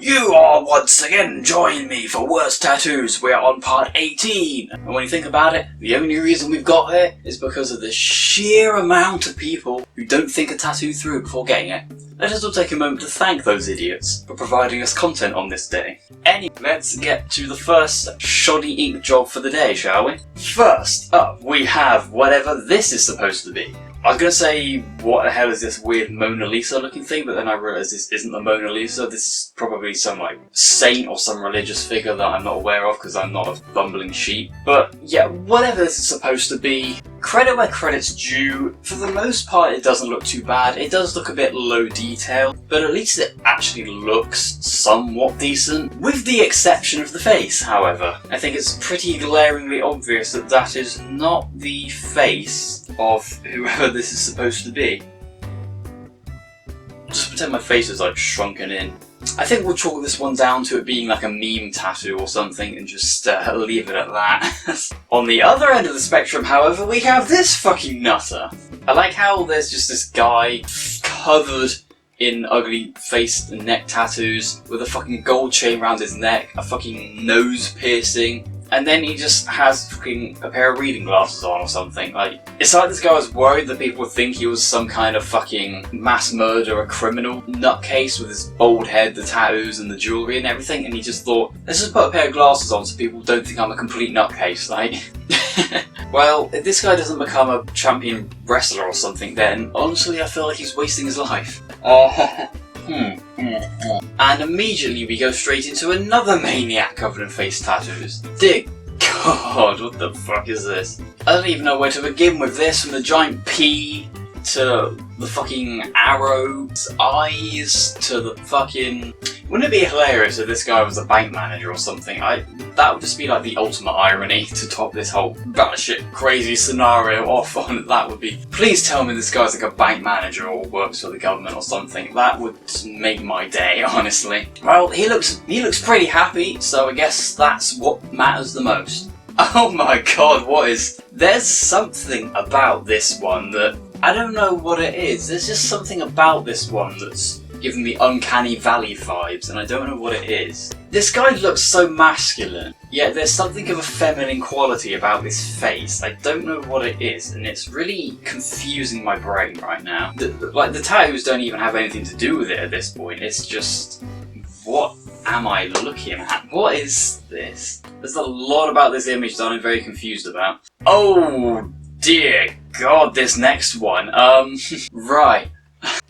You are once again joining me for Worst Tattoos. We are on part 18. And when you think about it, the only reason we've got here is because of the sheer amount of people who don't think a tattoo through before getting it. Let us all take a moment to thank those idiots for providing us content on this day. Anyway, let's get to the first shoddy ink job for the day, shall we? First up, we have whatever this is supposed to be. I was going to say, what the hell is this weird Mona Lisa looking thing, but then I realised this isn't the Mona Lisa. This is probably some like saint or some religious figure that I'm not aware of because I'm not a bumbling sheep. But yeah, whatever this is supposed to be, credit where credit's due. For the most part it doesn't look too bad. It does look a bit low detail, but at least it actually looks somewhat decent. With the exception of the face, however. I think it's pretty glaringly obvious that that is not the face of whoever this is supposed to be. Just pretend my face is like shrunken in. I think we'll chalk this one down to it being like a meme tattoo or something and just leave it at that. On the other end of the spectrum, however, we have this fucking nutter. I like how there's just this guy covered in ugly face and neck tattoos with a fucking gold chain around his neck, a fucking nose piercing, and then he just has fucking a pair of reading glasses on or something. Like, it's like this guy was worried that people would think he was some kind of fucking mass murderer criminal nutcase with his bald head, the tattoos and the jewellery and everything, and he just thought, let's just put a pair of glasses on so people don't think I'm a complete nutcase, like. Well, if this guy doesn't become a champion wrestler or something, then honestly I feel like he's wasting his life. And immediately we go straight into another maniac covered in face tattoos. Dear God, what the fuck is this? I don't even know where to begin with this, from the giant P to the fucking arrow's eyes to the fucking... Wouldn't it be hilarious if this guy was a bank manager or something? That would just be like the ultimate irony to top this whole batshit crazy scenario off on. That would be... Please tell me this guy's like a bank manager or works for the government or something. That would make my day, honestly. Well, he looks pretty happy, so I guess that's what matters the most. Oh my God, what is... There's something about this one that... I don't know what it is. There's just something about this one that's giving me uncanny valley vibes, and I don't know what it is. This guy looks so masculine, yet there's something of a feminine quality about this face. I don't know what it is, and it's really confusing my brain right now. The tattoos don't even have anything to do with it at this point. It's just... What am I looking at? What is this? There's a lot about this image that I'm very confused about. Oh dear God, this next one. Right.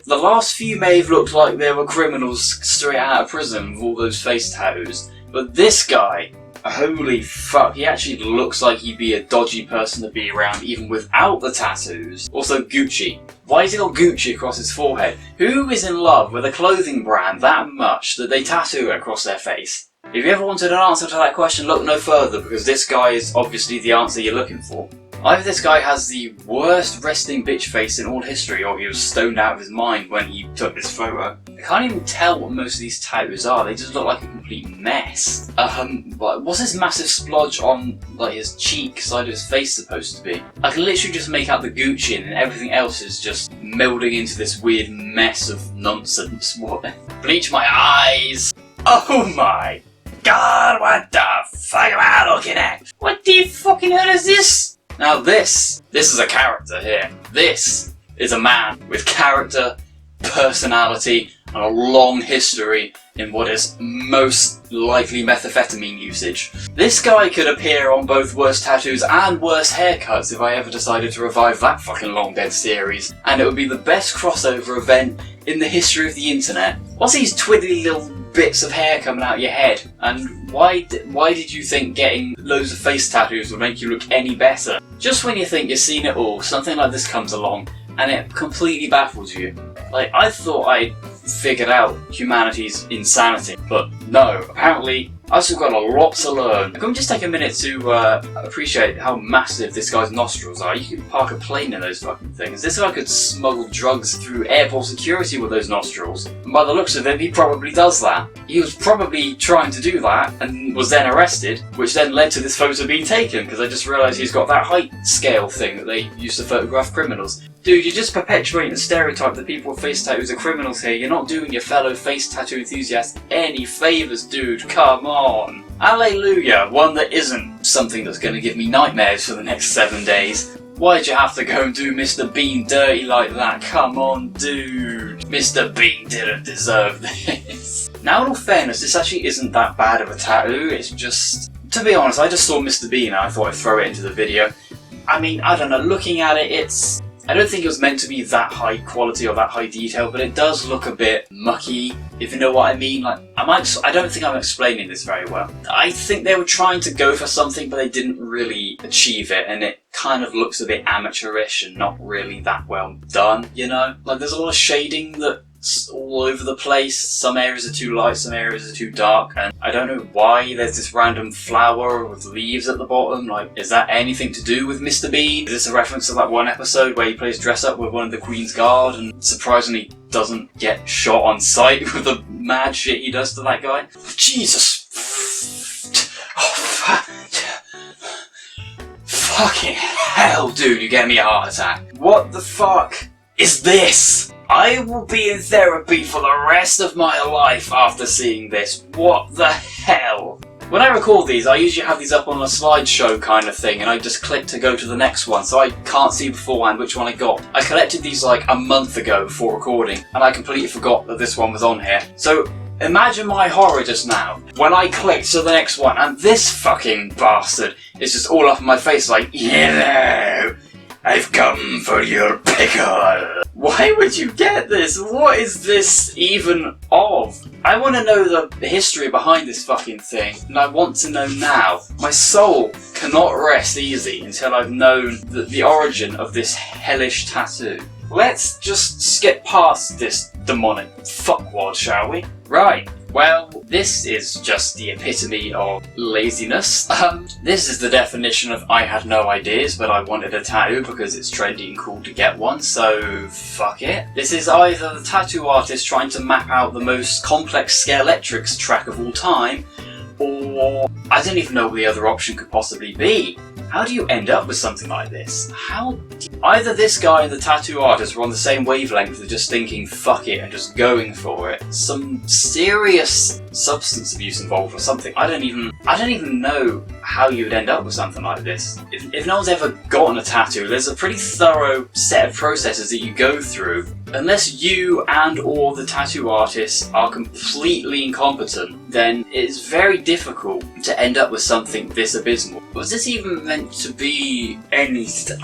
The last few may have looked like they were criminals straight out of prison with all those face tattoos, but this guy, holy fuck, he actually looks like he'd be a dodgy person to be around even without the tattoos. Also Gucci. Why has he got Gucci across his forehead? Who is in love with a clothing brand that much that they tattoo it across their face? If you ever wanted an answer to that question, look no further, because this guy is obviously the answer you're looking for. Either this guy has the worst resting bitch face in all history, or he was stoned out of his mind when he took this photo. I can't even tell what most of these tattoos are, they just look like a complete mess. What's this massive splodge on like his cheek side of his face supposed to be? I can literally just make out the Gucci and everything else is just melding into this weird mess of nonsense. What? Bleach my eyes! Oh my God, what the fuck am I looking at? What the fucking hell is this? Now this is a character here. This is a man with character, personality, and a long history in what is most likely methamphetamine usage. This guy could appear on both Worst Tattoos and Worst Haircuts if I ever decided to revive that fucking long dead series, and it would be the best crossover event in the history of the internet. What's these twiddly little bits of hair coming out your head, and why did you think getting loads of face tattoos would make you look any better? Just when you think you've seen it all, something like this comes along and it completely baffles you. Like, I thought I'd figured out humanity's insanity, but no, apparently I've still got a lot to learn. Can we just take a minute to appreciate how massive this guy's nostrils are? You could park a plane in those fucking things. This guy could smuggle drugs through airport security with those nostrils. And by the looks of it, he probably does that. He was probably trying to do that and was then arrested, which then led to this photo being taken, because I just realised he's got that height scale thing that they use to photograph criminals. Dude, you're just perpetuating the stereotype that people with face tattoos are criminals here. You're not doing your fellow face tattoo enthusiasts any favours, dude. Come on. Alleluia, one that isn't something that's going to give me nightmares for the next 7 days. Why'd you have to go and do Mr. Bean dirty like that? Come on, dude. Mr. Bean didn't deserve this. Now, in all fairness, this actually isn't that bad of a tattoo. It's just... To be honest, I just saw Mr. Bean and I thought I'd throw it into the video. I mean, I don't know, looking at it, it's... I don't think it was meant to be that high quality or that high detail, but it does look a bit mucky, if you know what I mean. Like, I don't think I'm explaining this very well. I think they were trying to go for something, but they didn't really achieve it, and it kind of looks a bit amateurish and not really that well done, you know? Like, there's a lot of shading that's all over the place. Some areas are too light, some areas are too dark, and I don't know why there's this random flower with leaves at the bottom. Like, is that anything to do with Mr. Bean? Is this a reference to that one episode where he plays dress up with one of the Queen's Guard and surprisingly doesn't get shot on sight with the mad shit he does to that guy? Jesus! Fucking hell, dude, you get me a heart attack. What the fuck is this? I will be in therapy for the rest of my life after seeing this. What the hell? When I record these, I usually have these up on a slideshow kind of thing, and I just click to go to the next one, so I can't see beforehand which one I got. I collected these like a month ago before recording, and I completely forgot that this one was on here. So imagine my horror just now, when I clicked to the next one, and this fucking bastard is just all up in my face like, hello, I've come for your pickle. Why would you get this? What is this even of? I want to know the history behind this fucking thing, and I want to know now. My soul cannot rest easy until I've known the origin of this hellish tattoo. Let's just skip past this demonic fuckwad, shall we? Right. Well, this is just the epitome of laziness. This is the definition of I had no ideas, but I wanted a tattoo because it's trendy and cool to get one, so fuck it. This is either the tattoo artist trying to map out the most complex Scalextrics track of all time, or I don't even know what the other option could possibly be. How do you end up with something like this? Either this guy and the tattoo artist were on the same wavelength of just thinking fuck it and just going for it. Some serious substance abuse involved or something. I don't even know how you would end up with something like this. If no one's ever gotten a tattoo, there's a pretty thorough set of processes that you go through. Unless you and or the tattoo artist are completely incompetent, then it's very difficult to end up with something this abysmal. Was this even meant to be anything?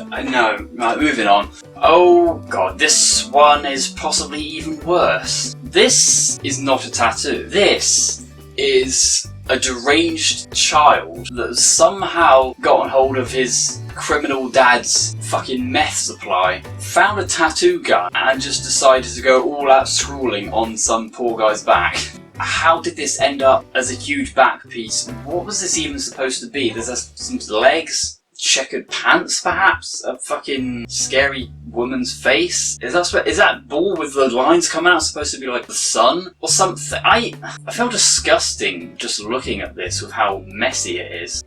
No, right, moving on. Oh god, this one is possibly even worse. This is not a tattoo. This is a deranged child that has somehow gotten hold of his criminal dad's fucking meth supply, found a tattoo gun, and just decided to go all out scrawling on some poor guy's back. How did this end up as a huge back piece? What was this even supposed to be? There's some legs? Checkered pants, perhaps? A fucking scary woman's face? Is that ball with the lines coming out supposed to be like the sun? Or something? I feel disgusting just looking at this with how messy it is.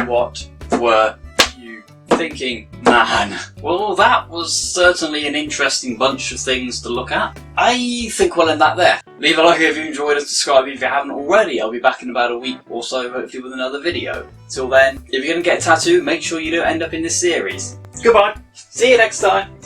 What were you thinking, man? Well, that was certainly an interesting bunch of things to look at. I think we'll end that there. Leave a like if you enjoyed and subscribe if you haven't already. I'll be back in about a week or so, hopefully with another video. Till then, if you're going to get a tattoo, make sure you don't end up in this series. Goodbye. See you next time.